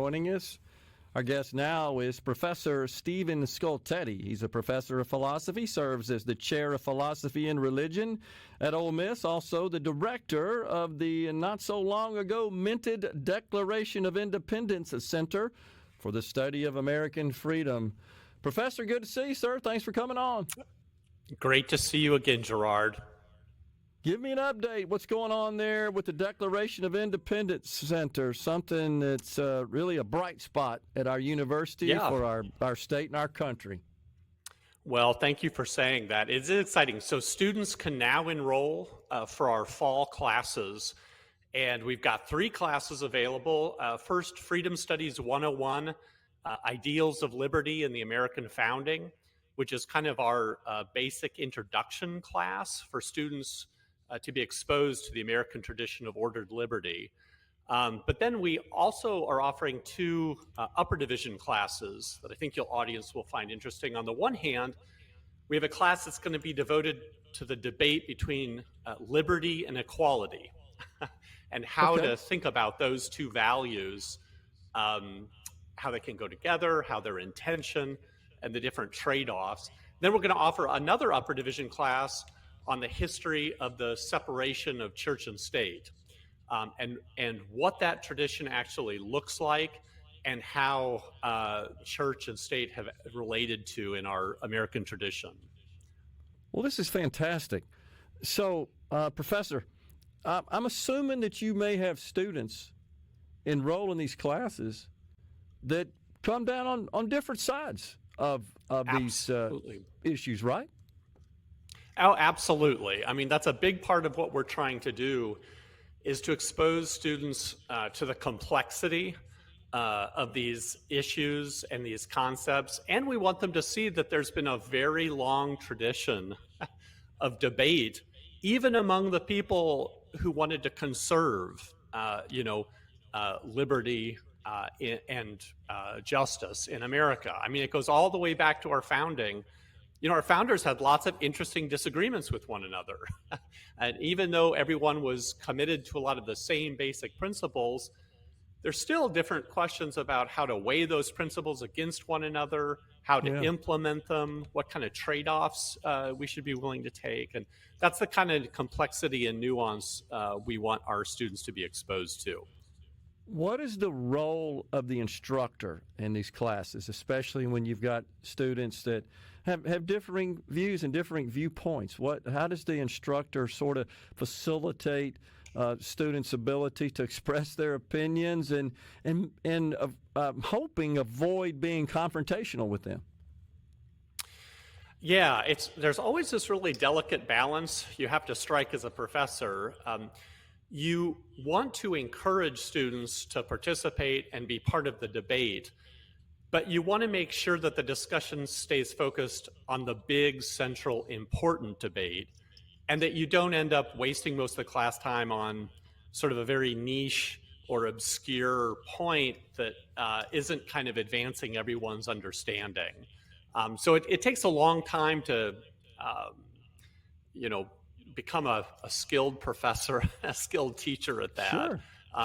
Joining us. Our guest now is Professor Stephen Skultety. He's a professor of philosophy, serves as the chair of philosophy and religion at Ole Miss, also the director of the not-so-long-ago minted Declaration of Independence Center for the Study of American Freedom. Professor, good to see you, sir. Thanks for coming on. Great to see you again, Gerard. Give me an update. What's going on there with the Declaration of Independence Center, something that's really a bright spot at our university for our state and our country? Well, thank you for saying that. It's exciting. So students can now enroll for our fall classes, and we've got 3 classes available. First, Freedom Studies 101, Ideals of Liberty and the American Founding, which is kind of our basic introduction class for students to be exposed to the American tradition of ordered liberty. But then we also are offering 2 upper division classes that I think your audience will find interesting. On the one hand, we have a class that's going to be devoted to the debate between liberty and equality and how to think about those 2 values, how they can go together, how they're in tension, and the different trade-offs. Then we're going to offer another upper division class on the history of the separation of church and state, and what that tradition actually looks like and how church and state have related to in our American tradition. Well, this is fantastic. So, Professor, I'm assuming that you may have students enroll in these classes that come down on different sides of these issues, right? Oh, absolutely. I mean, that's a big part of what we're trying to do is to expose students to the complexity of these issues and these concepts. And we want them to see that there's been a very long tradition of debate, even among the people who wanted to conserve, liberty and justice in America. I mean, it goes all the way back to our founding. You know, our founders had lots of interesting disagreements with one another. And even though everyone was committed to a lot of the same basic principles, there's still different questions about how to weigh those principles against one another, how to implement them, what kind of trade-offs we should be willing to take. And that's the kind of complexity and nuance we want our students to be exposed to. What is the role of the instructor in these classes, especially when you've got students that have differing views and differing viewpoints? How does the instructor sort of facilitate students' ability to express their opinions and hoping avoid being confrontational with them? Yeah, there's always this really delicate balance you have to strike as a professor. You want to encourage students to participate and be part of the debate, but you want to make sure that the discussion stays focused on the big, central, important debate, and that you don't end up wasting most of the class time on sort of a very niche or obscure point that isn't kind of advancing everyone's understanding. So it takes a long time to, become a skilled professor, a skilled teacher at that.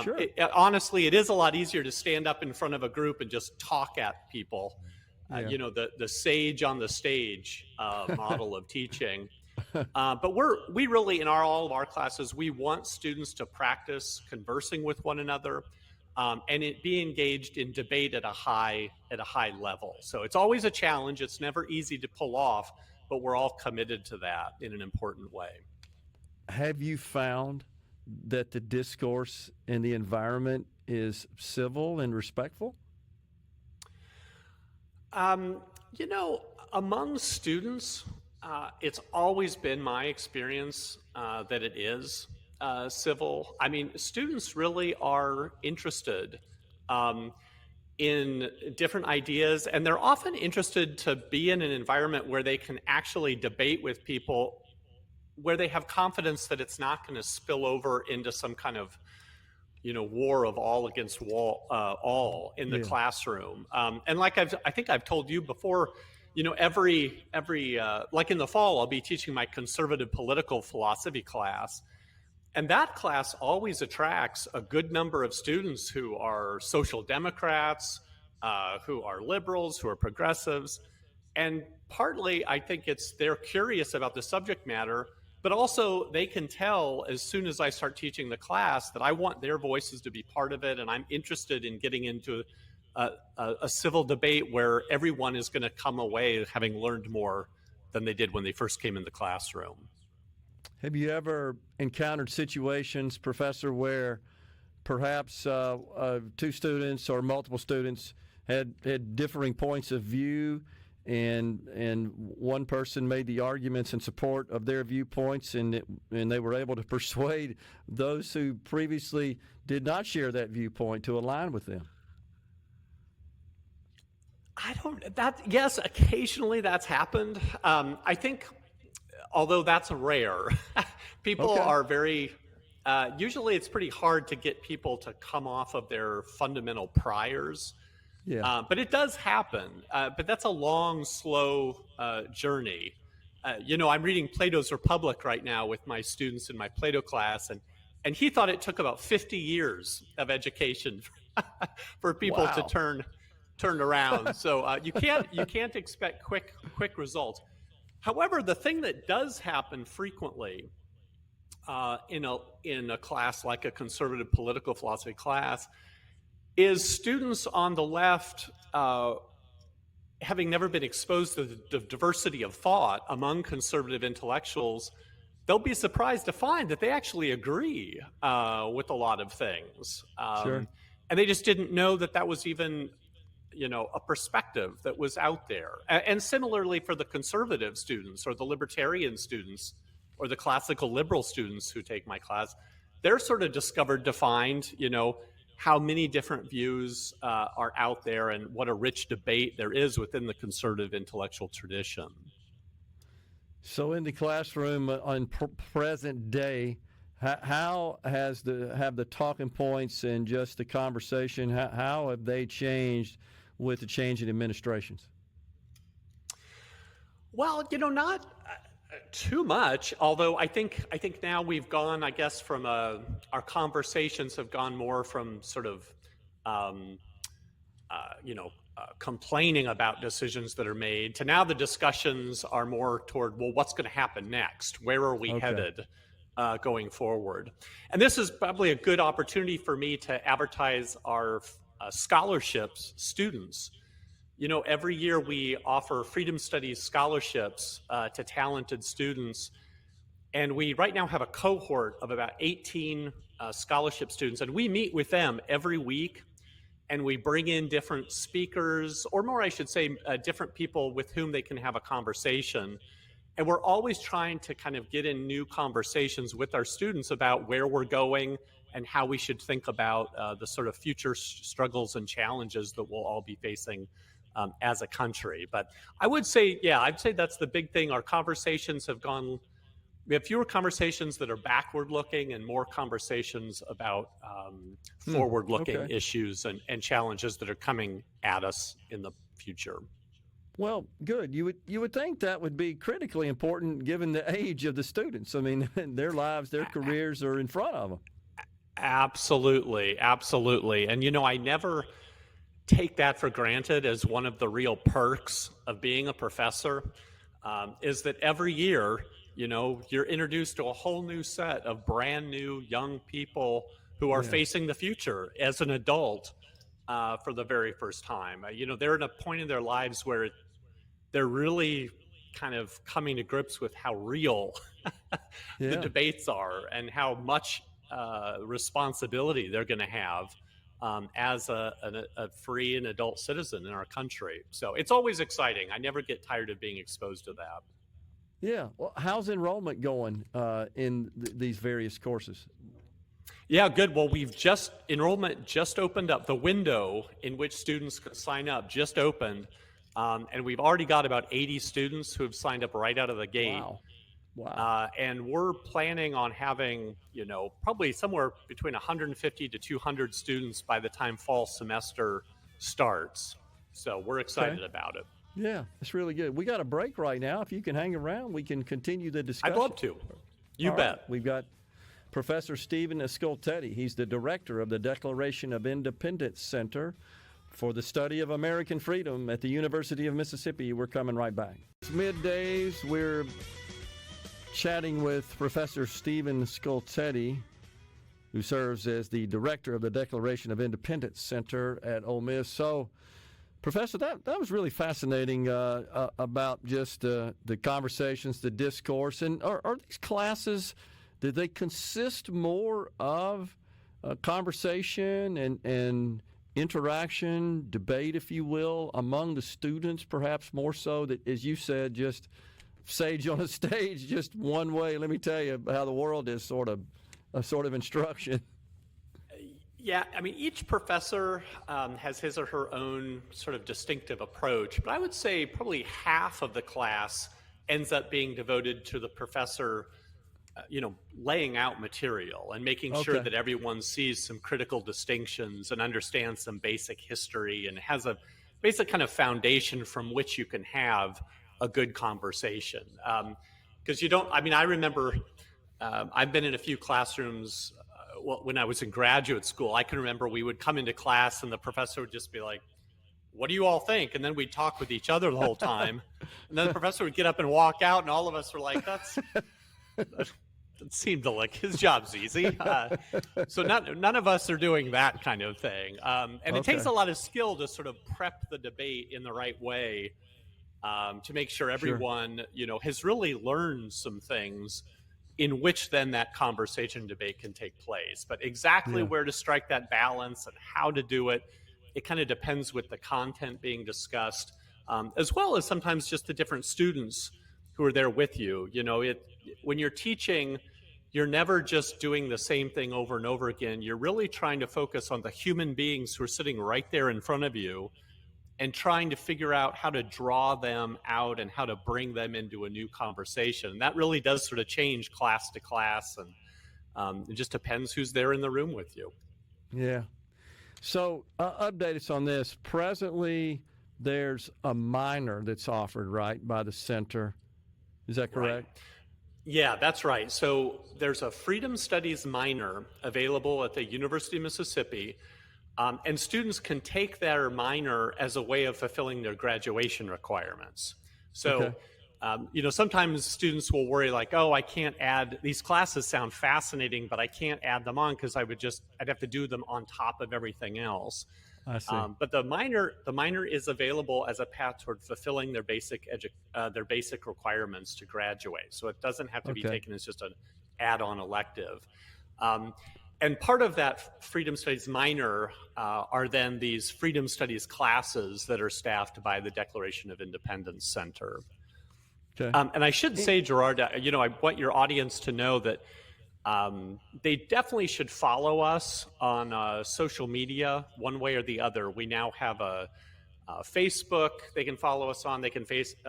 Sure. Honestly, it is a lot easier to stand up in front of a group and just talk at people. The sage on the stage model of teaching. But we really, in all of our classes, we want students to practice conversing with one another and be engaged in debate at a high level. So it's always a challenge. It's never easy to pull off, but we're all committed to that in an important way. Have you found that the discourse in the environment is civil and respectful? Among students, it's always been my experience that it is civil. I mean, students really are interested in different ideas, and they're often interested to be in an environment where they can actually debate with people where they have confidence that it's not going to spill over into some kind of war of all against all in the classroom. And like I think I've told you before, every like in the fall, I'll be teaching my conservative political philosophy class. And that class always attracts a good number of students who are social democrats, who are liberals, who are progressives. And partly, I think it's they're curious about the subject matter, but also they can tell as soon as I start teaching the class that I want their voices to be part of it, and I'm interested in getting into a civil debate where everyone is going to come away having learned more than they did when they first came in the classroom. Have you ever encountered situations, Professor, where perhaps two students or multiple students had differing points of view, and one person made the arguments in support of their viewpoints, and they were able to persuade those who previously did not share that viewpoint to align with them? Yes, occasionally that's happened. I think, although that's rare, people Okay. are very, usually it's pretty hard to get people to come off of their fundamental priors. Yeah. But it does happen. But that's a long, slow journey. I'm reading Plato's Republic right now with my students in my Plato class, and he thought it took about 50 years of education for people to Wow. turn around. So you can't expect quick results. However, the thing that does happen frequently in a class like a conservative political philosophy class is students on the left, having never been exposed to the diversity of thought among conservative intellectuals, they'll be surprised to find that they actually agree with a lot of things. Sure. And they just didn't know that was even a perspective that was out there. And similarly for the conservative students or the libertarian students or the classical liberal students who take my class, they're sort of discovered to find, how many different views are out there and what a rich debate there is within the conservative intellectual tradition. So in the classroom on present day, how have the talking points and just the conversation, how have they changed with the change in administrations? Well, not too much. Although I think now we've gone, I guess, from our conversations have gone more from sort of, complaining about decisions that are made to now the discussions are more toward, well, what's going to happen next? Where are we headed going forward? And this is probably a good opportunity for me to advertise our scholarships students. Every year we offer Freedom Studies scholarships to talented students. And we right now have a cohort of about 18 scholarship students. And we meet with them every week. And we bring in different speakers, or more, I should say, different people with whom they can have a conversation. And we're always trying to kind of get in new conversations with our students about where we're going and how we should think about the sort of future struggles and challenges that we'll all be facing as a country. But I'd say that's the big thing. Our conversations we have fewer conversations that are backward looking and more conversations about forward looking issues and challenges that are coming at us in the future. Well, good. You would think that would be critically important given the age of the students. I mean, their lives, their careers are in front of them. Absolutely. And I never take that for granted as one of the real perks of being a professor, is that every year, you're introduced to a whole new set of brand new young people who are facing the future as an adult for the very first time. They're at a point in their lives where they're really kind of coming to grips with how real the debates are and how much responsibility they're going to have as a free and adult citizen in our country. So it's always exciting. I never get tired of being exposed to that. Yeah. Well, how's enrollment going in these various courses? Yeah, good. Well, enrollment just opened up. The window in which students could sign up just opened. And we've already got about 80 students who have signed up right out of the gate. Wow. And we're planning on having, probably somewhere between 150 to 200 students by the time fall semester starts. So we're excited about it. Yeah, it's really good. We got a break right now. If you can hang around, we can continue the discussion. I'd love to. You bet. We've got Professor Stephen Skultety. He's the director of the Declaration of Independence Center for the Study of American Freedom at the University of Mississippi. We're coming right back. It's middays. We're chatting with Professor Stephen Skultety, who serves as the director of the Declaration of Independence Center at Ole Miss. So, Professor, that was really fascinating about just the conversations, the discourse. And are these classes, do they consist more of conversation and interaction, debate, if you will, among the students, perhaps more so that, as you said, just sage on a stage, just one way? Let me tell you how the world is sort of instruction. Yeah, I mean, each professor has his or her own sort of distinctive approach, but I would say probably half of the class ends up being devoted to the professor, laying out material and making sure that everyone sees some critical distinctions and understands some basic history and has a basic kind of foundation from which you can have a good conversation. Because I remember I've been in a few classrooms when I was in graduate school. I can remember we would come into class and the professor would just be like, "What do you all think?" And then we'd talk with each other the whole time. And then the professor would get up and walk out, and all of us were like, it seemed like his job's easy. So none of us are doing that kind of thing. And it takes a lot of skill to sort of prep the debate in the right way, to make sure everyone, has really learned some things in which then that conversation debate can take place. But exactly where to strike that balance and how to do it, it kind of depends with the content being discussed, as well as sometimes just the different students who are there with you. When you're teaching, you're never just doing the same thing over and over again. You're really trying to focus on the human beings who are sitting right there in front of you and trying to figure out how to draw them out and how to bring them into a new conversation. And that really does sort of change class to class, and it just depends who's there in the room with you. Yeah. So update us on this. Presently, there's a minor that's offered, right, by the center. Is that correct? Right. Yeah, that's right. So there's a Freedom Studies minor available at the University of Mississippi. And students can take their minor as a way of fulfilling their graduation requirements. So, sometimes students will worry like, oh, I can't add, these classes sound fascinating, but I can't add them on because I'd have to do them on top of everything else. I see. But the minor is available as a path toward fulfilling their basic requirements to graduate. So it doesn't have to be taken as just an add-on elective. And part of that Freedom Studies minor are then these Freedom Studies classes that are staffed by the Declaration of Independence Center. Okay. And I should say, Gerard, I want your audience to know that they definitely should follow us on social media one way or the other. We now have a Facebook they can follow us on. They can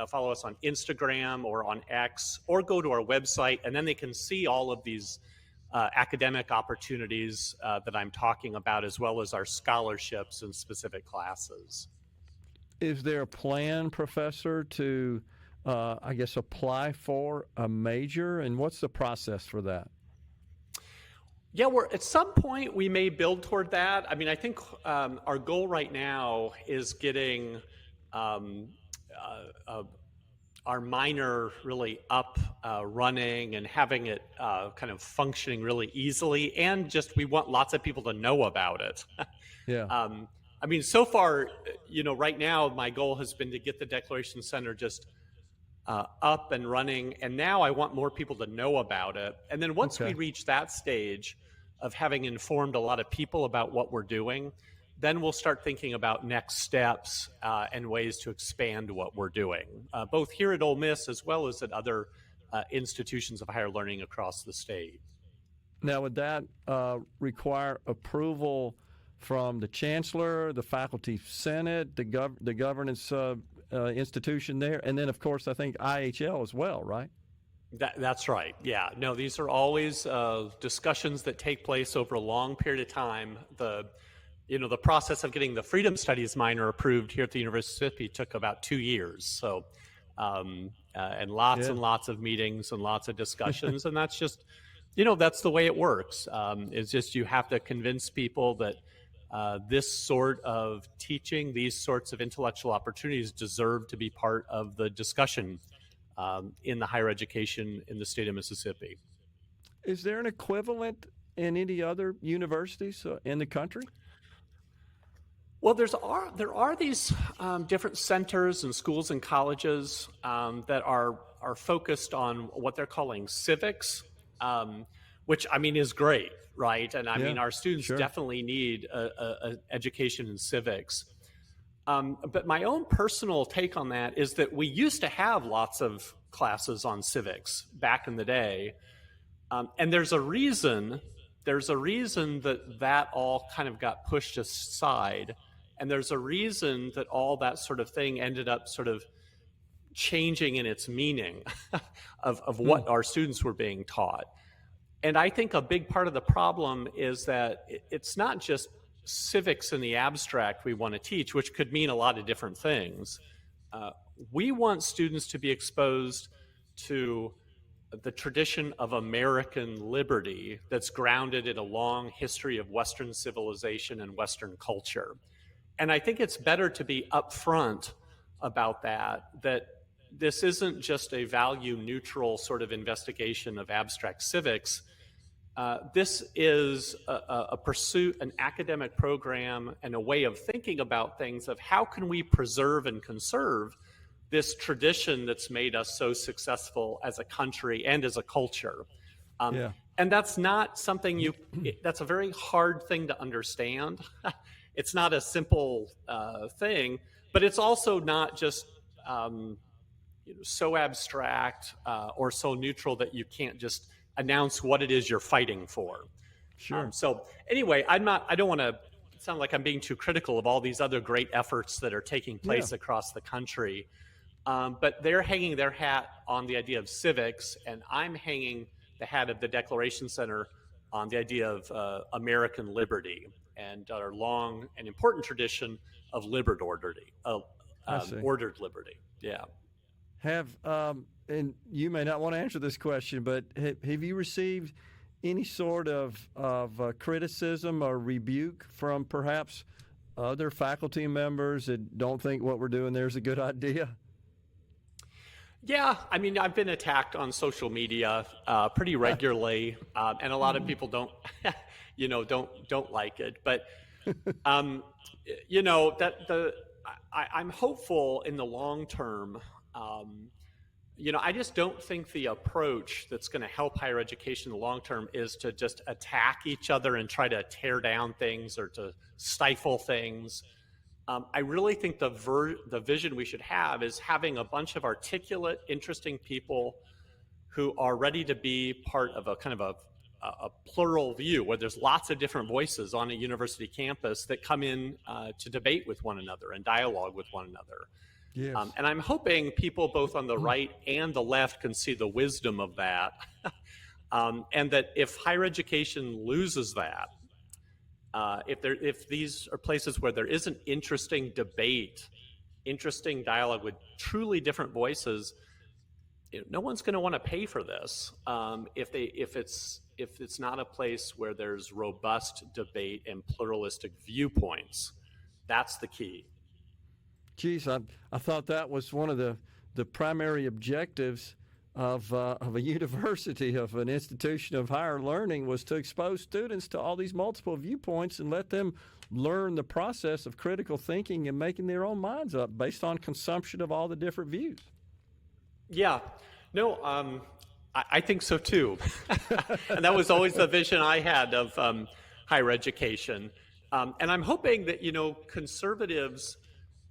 follow us on Instagram or on X, or go to our website, and then they can see all of these academic opportunities that I'm talking about, as well as our scholarships and specific classes. Is there a plan, Professor, to, apply for a major, and what's the process for that? Yeah, at some point we may build toward that. I mean, I think our goal right now is getting our minor really up, running, and having it kind of functioning really easily, and just we want lots of people to know about it. Yeah. I mean, so far, right now my goal has been to get the Declaration Center just up and running, and now I want more people to know about it. And then once we reach that stage of having informed a lot of people about what we're doing, then we'll start thinking about next steps and ways to expand what we're doing, both here at Ole Miss as well as at other institutions of higher learning across the state. Now, would that require approval from the chancellor, the faculty senate, the governance institution there, and then, of course, I think IHL as well, right? That's right. Yeah. No, these are always discussions that take place over a long period of time. The process of getting the Freedom Studies minor approved here at the University of Mississippi took about 2 years. So, and lots of meetings and lots of discussions. And that's just, That's the way it works. It's just you have to convince people that this sort of teaching, these sorts of intellectual opportunities deserve to be part of the discussion in the higher education in the state of Mississippi. Is there an equivalent in any other universities in the country? Well, there are these different centers and schools and colleges that are focused on what they're calling civics, which I mean is great, right? And I Yeah, mean our students sure. definitely need a education in civics. But my own personal take on that is that we used to have lots of classes on civics back in the day, and there's a reason. There's a reason that that all kind of got pushed aside, and there's a reason that all that sort of thing ended up sort of changing in its meaning of Hmm. what our students were being taught. And I think a big part of the problem is that it's not just civics in the abstract we want to teach, which could mean a lot of different things. Uh, we want students to be exposed to the tradition of American liberty that's grounded in a long history of Western civilization and Western culture. And I think it's better to be upfront about that this isn't just a value neutral sort of investigation of abstract civics. This is a pursuit, an academic program, and a way of thinking about things of how can we preserve and conserve this tradition that's made us so successful as a country and as a culture. Um, Yeah, and that's not something that's a very hard thing to understand. It's not a simple thing, but it's also not just so abstract or so neutral that you can't just announce what it is you're fighting for. sure. So anyway, I don't want to sound like I'm being too critical of all these other great efforts that are taking Yeah, place across the country. But they're hanging their hat on the idea of civics, and I'm hanging the hat of the Declaration Center on the idea of American liberty and our long and important tradition of I see. ordered liberty. Yeah. Have and you may not want to answer this question, but have you received any sort of criticism or rebuke from perhaps other faculty members that don't think what we're doing there is a good idea? Yeah, I mean, I've been attacked on social media pretty regularly, and a lot of people don't, don't like it. But um, I'm hopeful in the long term. I just don't think the approach that's going to help higher education in the long term is to just attack each other and try to tear down things or to stifle things. I really think the vision we should have is having a bunch of articulate, interesting people who are ready to be part of a kind of a plural view where there's lots of different voices on a university campus that come in to debate with one another and dialogue with one another. Yes. And I'm hoping people both on the right and the left can see the wisdom of that. And that if higher education loses that, if these are places where there isn't interesting debate, interesting dialogue with truly different voices, no one's going to want to pay for this if it's not a place where there's robust debate and pluralistic viewpoints. That's the key. Geez, I thought that was one of the primary objectives of a university, of an institution of higher learning, was to expose students to all these multiple viewpoints and let them learn the process of critical thinking and making their own minds up based on consumption of all the different views. Yeah, no, I think so too. And that was always the vision I had of higher education. And I'm hoping that, conservatives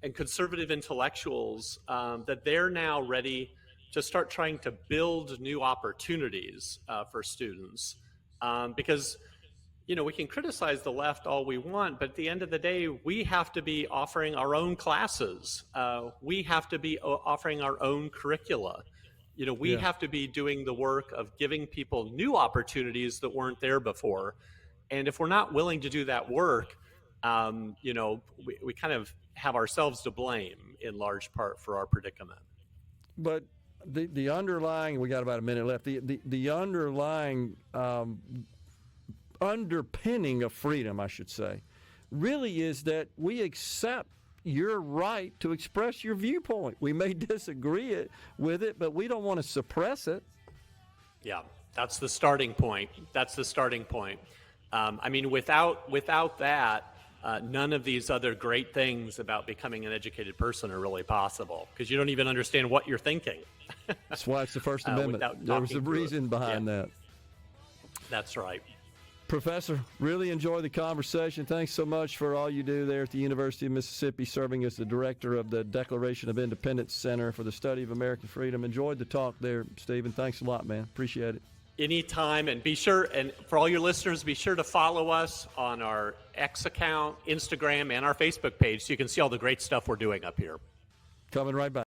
and conservative intellectuals, that they're now ready to start trying to build new opportunities for students. Because, we can criticize the left all we want, but at the end of the day, we have to be offering our own classes. We have to be offering our own curricula. We Yeah. have to be doing the work of giving people new opportunities that weren't there before. And if we're not willing to do that work, we kind of have ourselves to blame in large part for our predicament. But the underlying, we got about a minute left, the underlying underpinning of freedom, I should say, really is that we accept your right to express your viewpoint. We may disagree with it, but we don't want to suppress it. Yeah, that's the starting point. I mean, without that, none of these other great things about becoming an educated person are really possible, because you don't even understand what you're thinking. That's why it's the First Amendment. There was a reason behind that. That's right. Professor, really enjoy the conversation. Thanks so much for all you do there at the University of Mississippi, serving as the director of the Declaration of Independence Center for the Study of American Freedom. Enjoyed the talk there, Stephen. Thanks a lot, man. Appreciate it. Anytime, and be sure, and for all your listeners, be sure to follow us on our X account, Instagram, and our Facebook page so you can see all the great stuff we're doing up here. Coming right back.